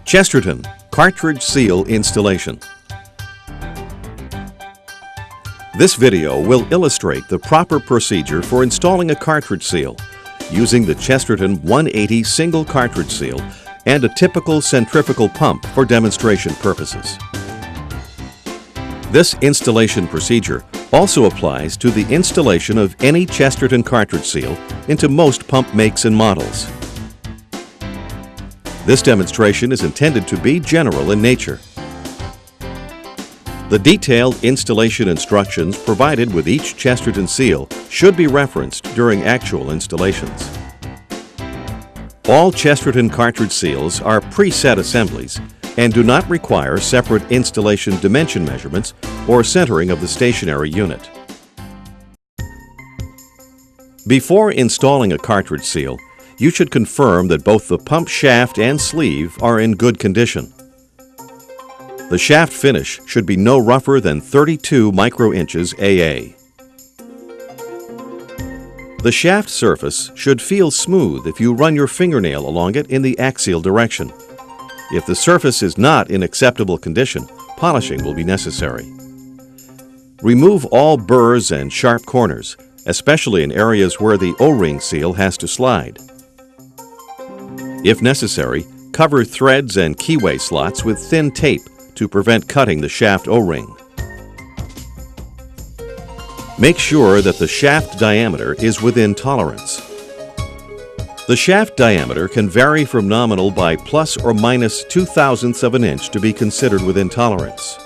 Chesterton Cartridge Seal Installation. This video will illustrate the proper procedure for installing a cartridge seal using the Chesterton 180 single cartridge seal and a typical centrifugal pump for demonstration purposes. This installation procedure also applies to the installation of any Chesterton cartridge seal into most pump makes and models. This demonstration is intended to be general in nature. The detailed installation instructions provided with each Chesterton seal should be referenced during actual installations. All Chesterton cartridge seals are preset assemblies and do not require separate installation dimension measurements or centering of the stationary unit. Before installing a cartridge seal, you should confirm that both the pump shaft and sleeve are in good condition. The shaft finish should be no rougher than 32 micro-inches AA. The shaft surface should feel smooth if you run your fingernail along it in the axial direction. If the surface is not in acceptable condition, polishing will be necessary. Remove all burrs and sharp corners, especially in areas where the O-ring seal has to slide. If necessary, cover threads and keyway slots with thin tape to prevent cutting the shaft O-ring. Make sure that the shaft diameter is within tolerance. The shaft diameter can vary from nominal by plus or minus 0.02 of an inch to be considered within tolerance.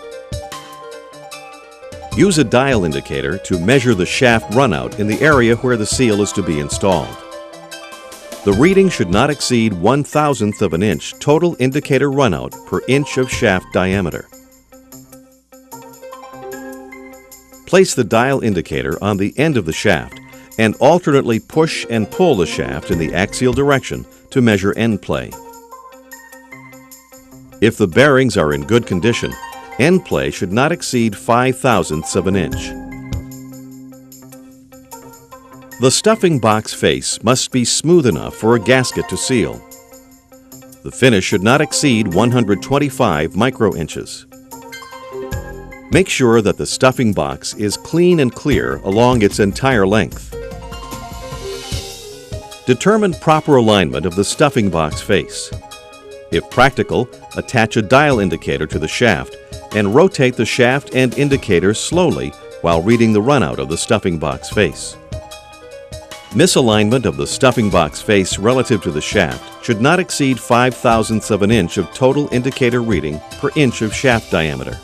Use a dial indicator to measure the shaft runout in the area where the seal is to be installed. The reading should not exceed 1/1000th of an inch total indicator runout per inch of shaft diameter. Place the dial indicator on the end of the shaft and alternately push and pull the shaft in the axial direction to measure end play. If the bearings are in good condition, end play should not exceed 0.005 of an inch. The stuffing box face must be smooth enough for a gasket to seal. The finish should not exceed 125 micro-inches. Make sure that the stuffing box is clean and clear along its entire length. Determine proper alignment of the stuffing box face. If practical, attach a dial indicator to the shaft and rotate the shaft and indicator slowly while reading the runout of the stuffing box face. Misalignment of the stuffing box face relative to the shaft should not exceed 0.005 of an inch of total indicator reading per inch of shaft diameter.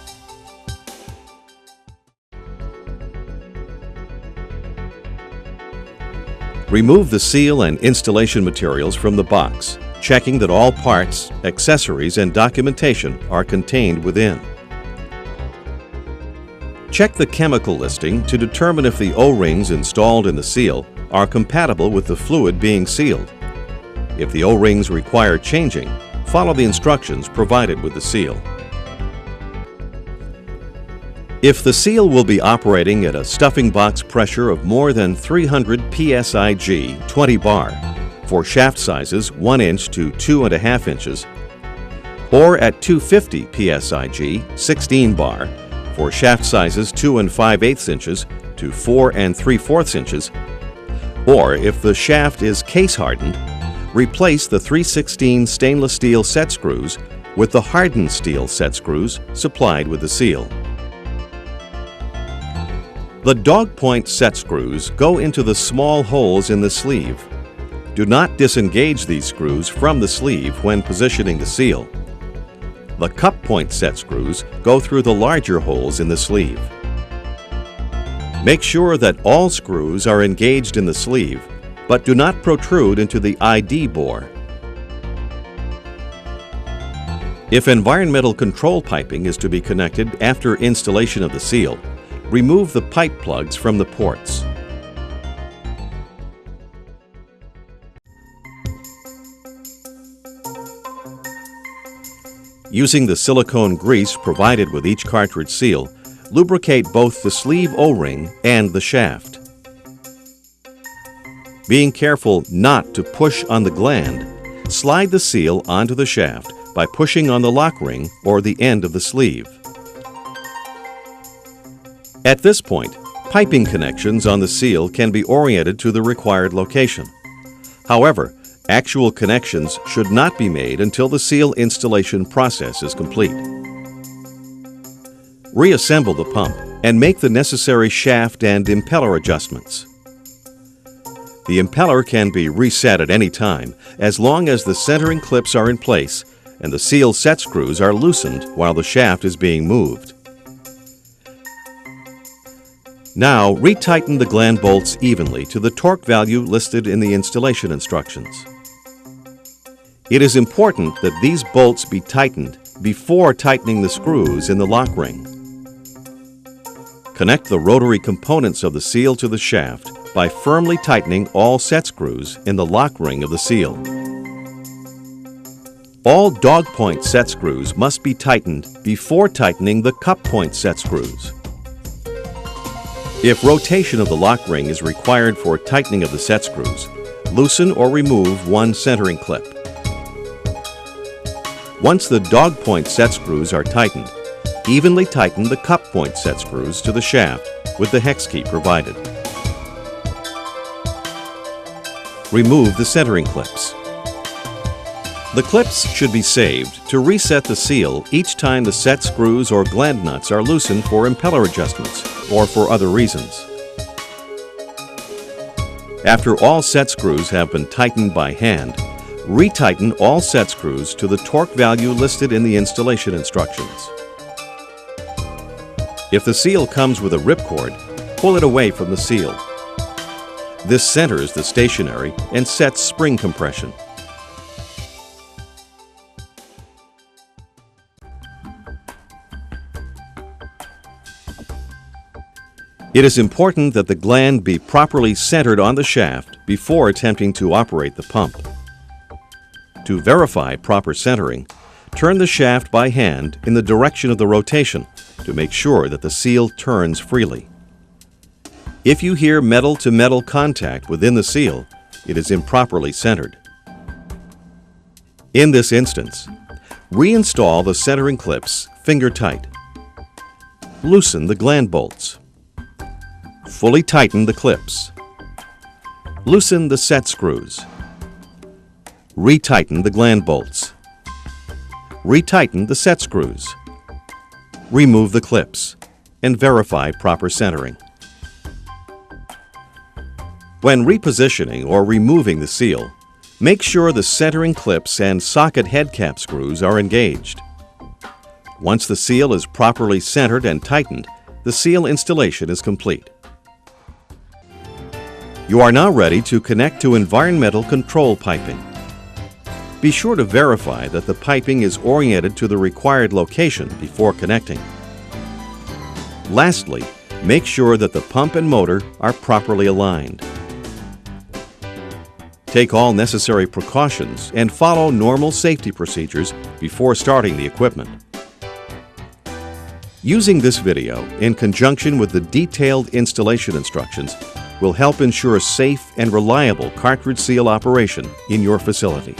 Remove the seal and installation materials from the box, checking that all parts, accessories, and documentation are contained within. Check the chemical listing to determine if the O-rings installed in the seal are compatible with the fluid being sealed. If the O-rings require changing, follow the instructions provided with the seal. If the seal will be operating at a stuffing box pressure of more than 300 psig 20 bar for shaft sizes 1 inch to 2.5 inches, or at 250 psig 16 bar for shaft sizes 2 5/8 inches to 4 3/4 inches, or if the shaft is case hardened, replace the 316 stainless steel set screws with the hardened steel set screws supplied with the seal. The dog point set screws go into the small holes in the sleeve. Do not disengage these screws from the sleeve when positioning the seal. The cup point set screws go through the larger holes in the sleeve. Make sure that all screws are engaged in the sleeve, but do not protrude into the ID bore. If environmental control piping is to be connected after installation of the seal, remove the pipe plugs from the ports. Using the silicone grease provided with each cartridge seal, lubricate both the sleeve O-ring and the shaft. Being careful not to push on the gland, slide the seal onto the shaft, by pushing on the lock ring or the end of the sleeve. At this point, piping connections on the seal can be oriented to the required location. However, actual connections should not be made until the seal installation process is complete. Reassemble the pump and make the necessary shaft and impeller adjustments. The impeller can be reset at any time as long as the centering clips are in place and the seal set screws are loosened while the shaft is being moved. Now, retighten the gland bolts evenly to the torque value listed in the installation instructions. It is important that these bolts be tightened before tightening the screws in the lock ring. Connect the rotary components of the seal to the shaft by firmly tightening all set screws in the lock ring of the seal. All dog point set screws must be tightened before tightening the cup point set screws. If rotation of the lock ring is required for tightening of the set screws, loosen or remove one centering clip. Once the dog point set screws are tightened, evenly tighten the cup point set screws to the shaft with the hex key provided. Remove the centering clips. The clips should be saved to reset the seal each time the set screws or gland nuts are loosened for impeller adjustments or for other reasons. After all set screws have been tightened by hand, retighten all set screws to the torque value listed in the installation instructions. If the seal comes with a ripcord, pull it away from the seal. This centers the stationary and sets spring compression. It is important that the gland be properly centered on the shaft before attempting to operate the pump. To verify proper centering, turn the shaft by hand in the direction of the rotation to make sure that the seal turns freely. If you hear metal-to-metal contact within the seal, it is improperly centered. In this instance, reinstall the centering clips finger tight. Loosen the gland bolts. Fully tighten the clips. Loosen the set screws. Retighten the gland bolts. Retighten the set screws. Remove the clips and verify proper centering. When repositioning or removing the seal, make sure the centering clips and socket head cap screws are engaged. Once the seal is properly centered and tightened, the seal installation is complete. You are now ready to connect to environmental control piping. Be sure to verify that the piping is oriented to the required location before connecting. Lastly, make sure that the pump and motor are properly aligned. Take all necessary precautions and follow normal safety procedures before starting the equipment. Using this video in conjunction with the detailed installation instructions will help ensure safe and reliable cartridge seal operation in your facility.